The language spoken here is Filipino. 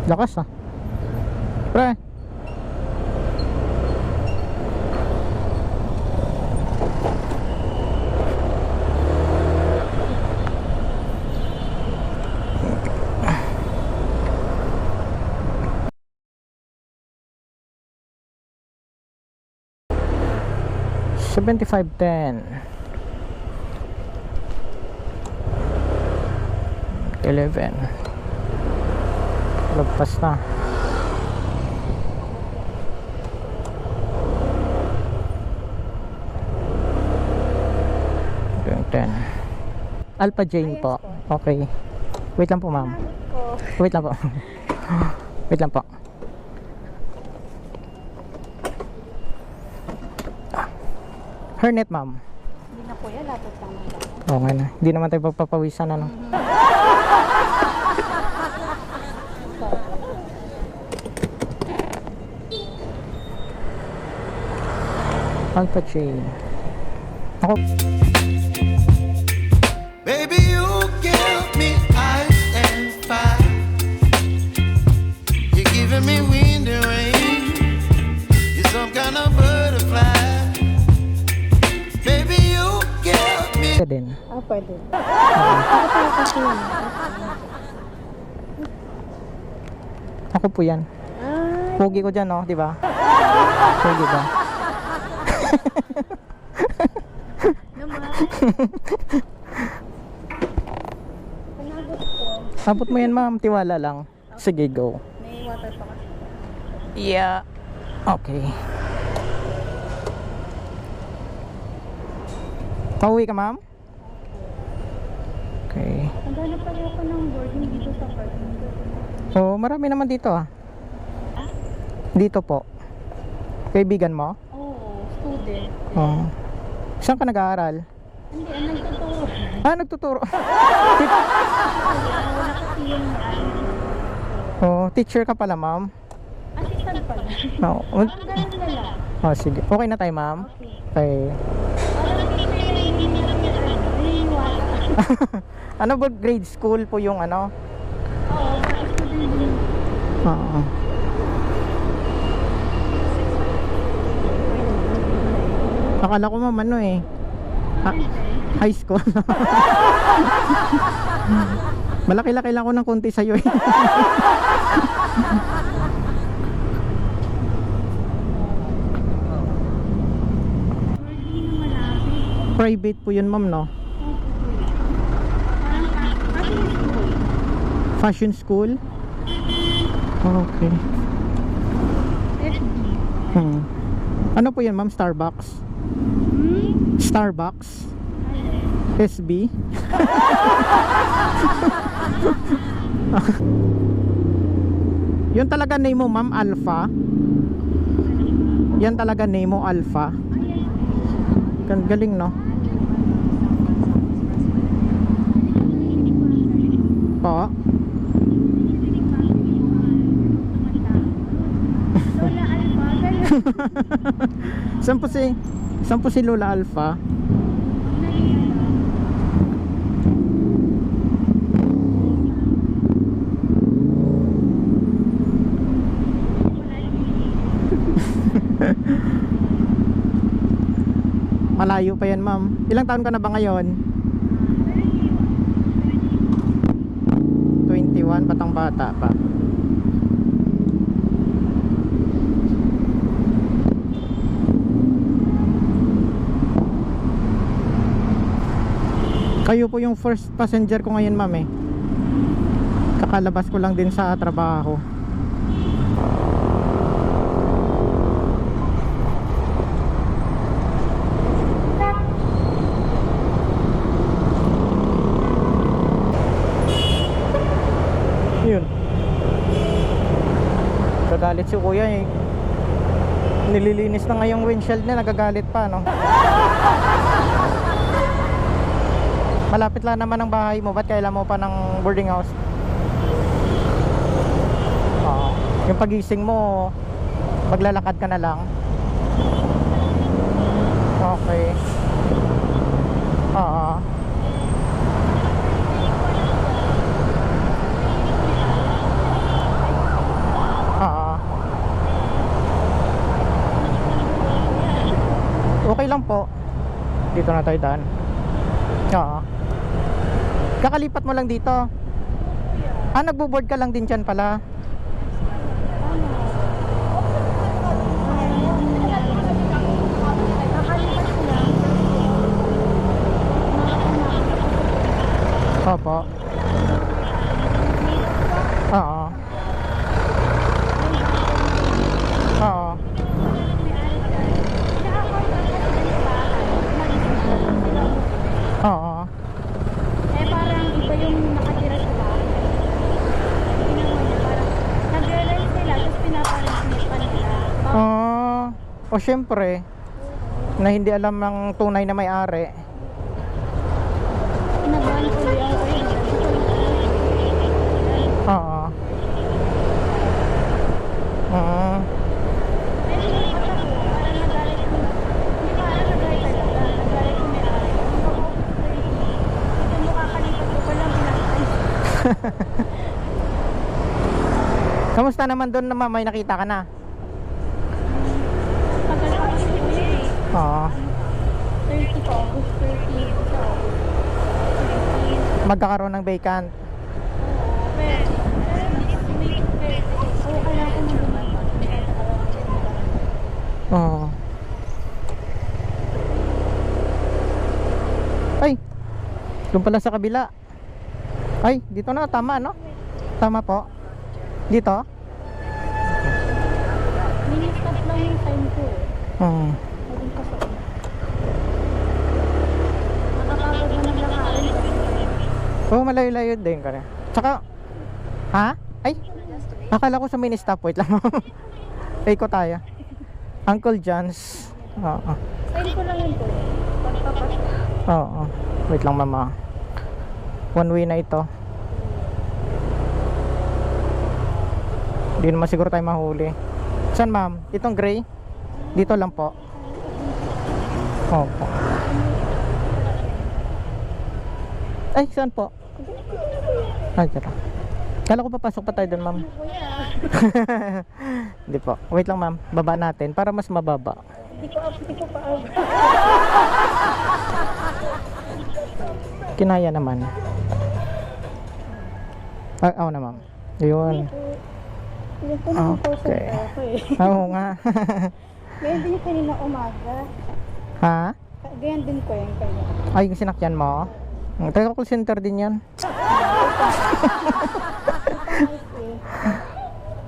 Lakas ah. Pre. $75.10 11 lagpas na. $10 Alpha Jane po. Okay, wait lang po ma'am. Wait lang po. Wait lang po. Hernet ma'am. Hindi na po yan, lapot lang naman. Okay na. Hindi naman tayo papapawisan ano. Alpha chain. Ako. Baby, you give me ice and fire. You're giving me wind and rain. You're some kind of butterfly. Baby, you give me. Pwede din. Ah, pwede. Ako pala kasi yun. Ako po yan. Ay, Pogi ko dyan, no? Di ba? Pogi ba? naman. Panagot ko. Abot mo yan, ma'am. Tiwala lang. Sige, go. May water pa kasi. Yeah. Okay. Pauwi ka, ma'am? Okay. Naghanap pala ako ng boarding dito sa parking. So, marami naman dito, ah. Dito po. Kaibigan mo? Oo, student. Oo. Saan ka nag-aaral? Hindi, nagtuturo. Ah, nagtuturo. Wala kasi yung Oh, teacher ka pala, ma'am. assistant pala. No. Parang ganun na lang. Oh, sige. Okay na tayo, ma'am? Okay. Okay. Parang hindi nila naniniwala. Ano ba grade school po yung ano? Oo, mga student din. Oo. Akala ko, ma'am, ano eh. High school. Malaki-laki lang ako ng konti sa'yo eh. Hindi naman namin. Private po yun, ma'am, no? Parang Fashion school? Okay. FD. Ano po yan, ma'am? Starbucks? Starbucks? SB? Yun talaga name mo, ma'am, Alpha? Yan talaga name mo, Alpha? Galing, no? Po? Lola Alpha, ganun. Saan po si Lola Alpha? Malayo pa yan, ma'am. Ilang taon ka na ba ngayon? 21, batang bata pa. Kayo po yung first passenger ko ngayon, ma'am, eh. Kakalabas ko lang din sa trabaho. Yun. Gagalit si kuya eh. Nililinis na nga yung windshield niya, nagagalit pa, no? Malapit lang naman ang bahay mo, ba't kailan mo pa ng boarding house? Oo. Yung pagising mo, maglalakad ka na lang. Okay. Oo. lang po. Dito na tayo daan. Oo. Kakalipat mo lang dito. Ah, nagbo-board ka lang din dyan pala. Opo. Oo. Oo. Oo. Eh parang iba yung nakatira sa bahay. Ginawa niya parang nag-realize sila tapos pinaparisip pa nila. O syempre, na hindi alam ng tunay na may-ari. Nagawan ko yung Oo. Oo. Kamusta naman doon na may nakita ka na? Oo. 30 po, August 30. So, Magkakaroon ng vacant. Oo. Ay, doon pala sa kabila. Ay, dito na, tama no? Tama po. Dito? mini-stop lang yung time ko eh. Naging kaso. Nakakapagod na naglakarin kasi. Oo, malayo-layo din ka rin. Tsaka, ha? Ay, akala ko sa mini stop. Wait lang. Ikot tayo. Uncle John's. Oo. Time ko lang yun po. Pagpapasok. Oo. Wait lang mama. One way na ito. Hindi naman siguro tayo mahuli. Saan ma'am? Itong gray? Dito lang po. Opo. Ay, saan po? Ay, dito. Kala ko papasok pa tayo doon ma'am. Hindi po. Wait lang ma'am. Baba natin para mas mababa. Hindi ko pa out. Kinaya naman. Ay, ako na ma'am. Ayun. Yan po naman po sa Okay. ako eh. Oo nga. Ganyan din yung kanina umaga. Ha? Ganyan din ko yung kanya. Ay, yung sinakyan mo? Taga call center din yan.